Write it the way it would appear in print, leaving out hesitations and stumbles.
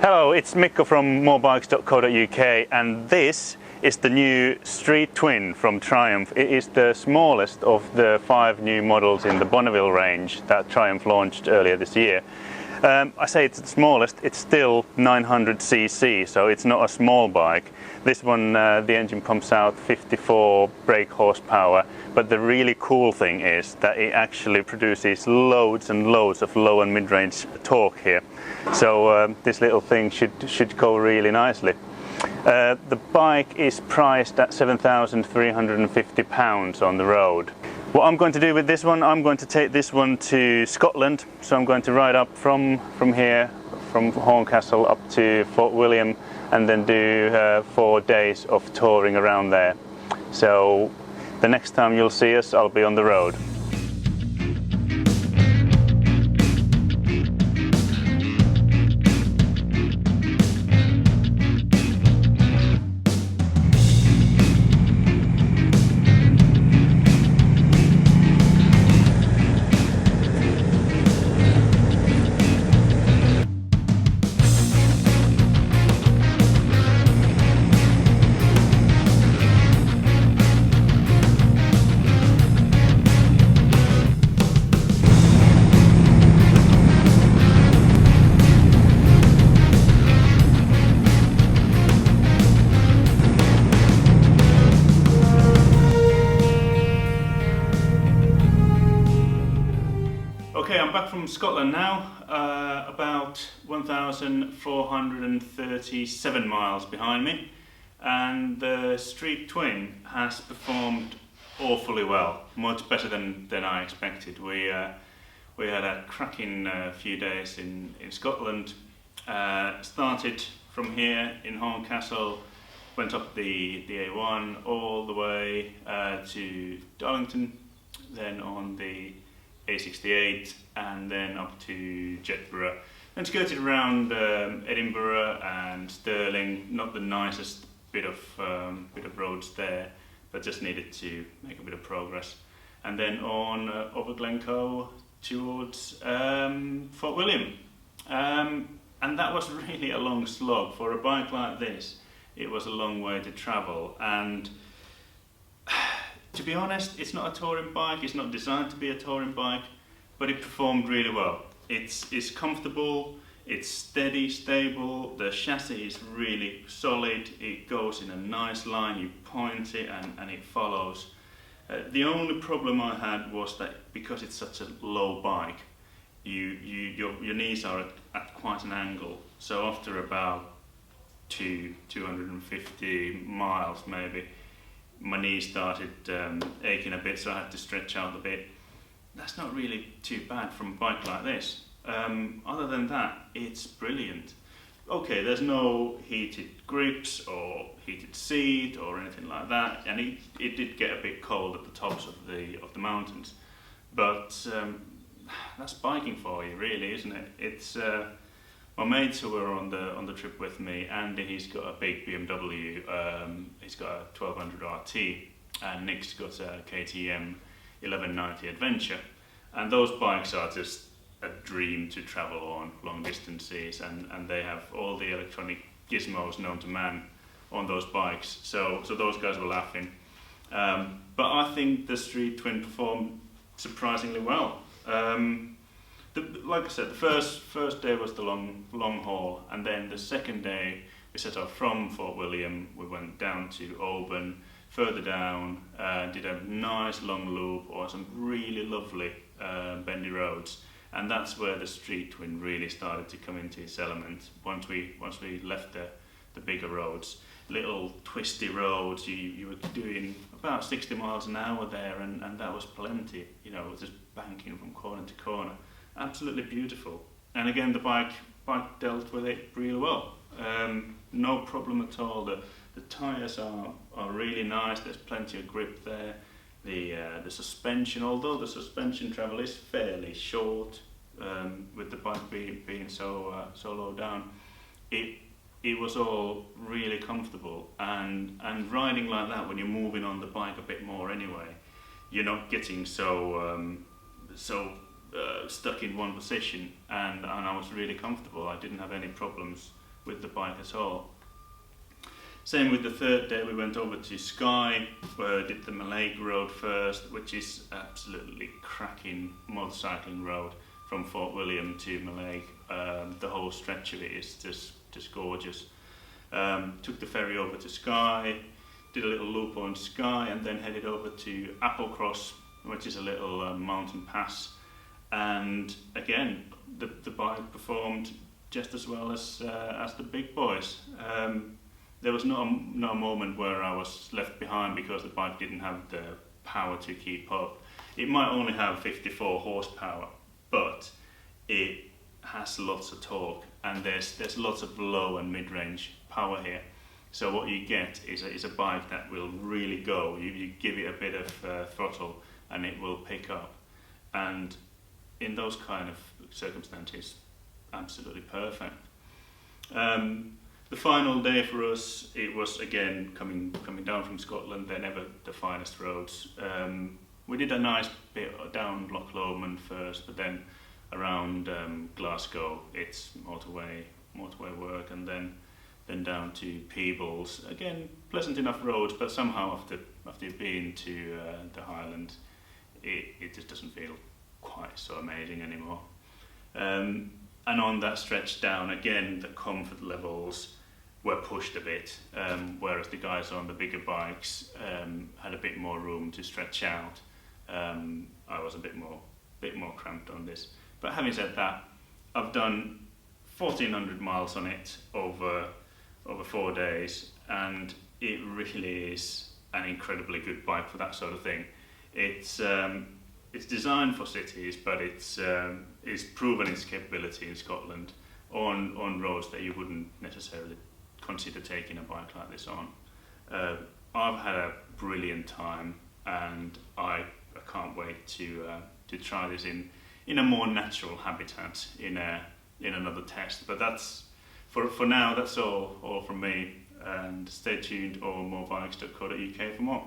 Hello, it's Mikko from MoreBikes.co.uk, and this is the new Street Twin from Triumph. It is the smallest of the 5 new models in the Bonneville range that Triumph launched earlier this year. I say it's the smallest, it's still 900cc, so it's not a small bike. This one, the engine pumps out 54 brake horsepower, but the really cool thing is that it actually produces loads and loads of low and mid-range torque here. So this little thing should go really nicely. The bike is priced at £7,350 on the road. What I'm going to do with this one, I'm going to take this one to Scotland. So I'm going to ride up from here, from Horncastle up to Fort William, and then do 4 days of touring around there. So the next time you'll see us, I'll be on the road. Okay, I'm back from Scotland now, about 1,437 miles behind me, and the Street Twin has performed awfully well, much better than I expected. We had a cracking few days in Scotland. Started from here in Horncastle, went up the A1 all the way to Darlington, then on the A68, and then up to Jedburgh, and skirted around Edinburgh and Stirling. Not the nicest bit of roads there, but just needed to make a bit of progress. And then on over Glencoe towards Fort William, and that was really a long slog for a bike like this. It was a long way to travel, and to be honest, it's not a touring bike, it's not designed to be a touring bike, but it performed really well. It's comfortable, it's steady, stable, the chassis is really solid, it goes in a nice line, you point it and it follows. The only problem I had was that because it's such a low bike, your knees are at quite an angle, so after about 250 miles maybe, my knees started aching a bit, so I had to stretch out a bit. That's not really too bad from a bike like this. Other than that, it's brilliant. Okay, there's no heated grips or heated seat or anything like that, and it did get a bit cold at the tops of the mountains. But that's biking for you, really, isn't it? It's my mates who were on the trip with me, Andy, he's got a big BMW, he's got a 1200 RT, and Nick's got a KTM 1190 Adventure, and those bikes are just a dream to travel on long distances, and they have all the electronic gizmos known to man on those bikes, so those guys were laughing. But I think the Street Twin performed surprisingly well. Like I said, the first day was the long haul, and then the second day we set off from Fort William. We went down to Oban, further down, did a nice long loop on some really lovely bendy roads, and that's where the Street Twin really started to come into its element. Once we left the bigger roads, little twisty roads, you were doing about 60 miles an hour there, and that was plenty. You know, just banking from corner to corner. Absolutely beautiful, and again the bike dealt with it really well. No problem at all. The tyres are really nice. There's plenty of grip there. The suspension, although the suspension travel is fairly short, with the bike being so low down, it was all really comfortable, and riding like that when you're moving on the bike a bit more anyway, you're not getting so stuck in one position, and I was really comfortable. I didn't have any problems with the bike at all. Same with the third day. We went over to Skye, where I did the Mallaig Road first, which is absolutely cracking motorcycling road from Fort William to Mallaig. The whole stretch of it is just gorgeous. Took the ferry over to Skye, did a little loop on Skye, and then headed over to Applecross, which is a little mountain pass. And again, the bike performed just as well as the big boys. There was not a moment where I was left behind because the bike didn't have the power to keep up. It might only have 54 horsepower, but it has lots of torque, and there's lots of low and mid-range power here. So what you get is a bike that will really go. You give it a bit of throttle and it will pick up. And in those kind of circumstances, absolutely perfect. The final day for us, it was again coming down from Scotland. They're never the finest roads. We did a nice bit down Loch Lomond first, but then around Glasgow, it's motorway work, and then down to Peebles. Again, pleasant enough roads, but somehow after you've been to the Highlands, it just doesn't feel quite so amazing anymore. And on that stretch down, again, the comfort levels were pushed a bit, whereas the guys on the bigger bikes had a bit more room to stretch out. I was a bit more cramped on this. But having said that, I've done 1,400 miles on it over 4 days, and it really is an incredibly good bike for that sort of thing. It's designed for cities, but it's proven its capability in Scotland on roads that you wouldn't necessarily consider taking a bike like this on. I've had a brilliant time, and I can't wait to try this in a more natural habitat in another test. But that's for now. That's all from me. And stay tuned on MoreBikes.co.uk for more.